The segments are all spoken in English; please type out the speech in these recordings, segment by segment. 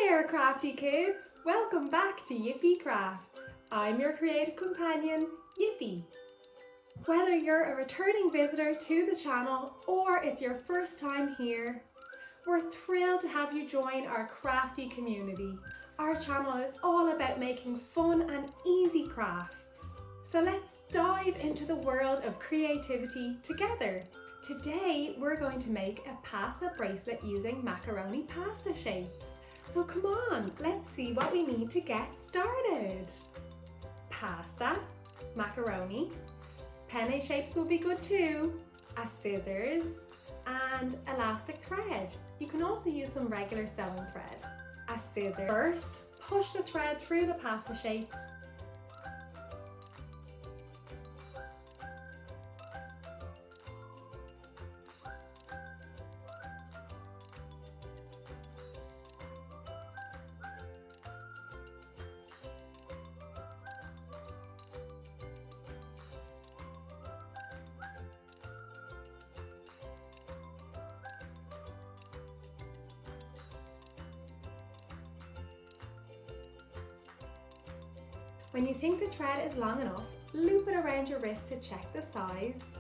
there, crafty kids! Welcome back to Yippee Crafts. I'm your creative companion, Yippee. Whether you're a returning visitor to the channel or it's your first time here, we're thrilled to have you join our crafty community. Our channel is all about making fun and easy crafts. So let's dive into the world of creativity together. Today we're going to make a pasta bracelet using macaroni pasta shapes. So come on, let's see what we need to get started. Pasta, macaroni, penne shapes will be good too, a scissors and elastic thread. You can also use some regular sewing thread. A scissors. First, push the thread through the pasta shapes. When you think the thread is long enough, loop it around your wrist to check the size.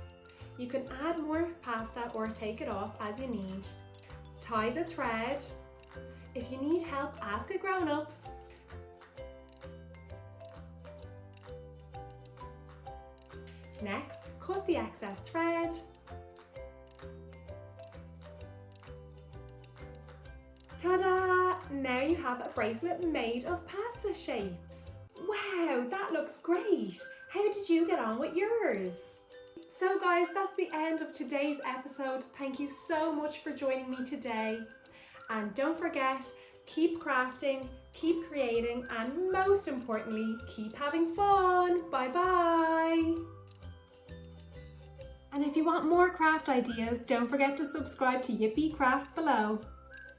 You can add more pasta or take it off as you need. Tie the thread. If you need help, ask a grown-up. Next, cut the excess thread. Ta-da! Now you have a bracelet made of pasta shapes. Wow, that looks great! How did you get on with yours? So guys, that's the end of today's episode. Thank you so much for joining me today. And don't forget, keep crafting, keep creating, and most importantly, keep having fun. Bye-bye! And if you want more craft ideas, don't forget to subscribe to Yippee Crafts below.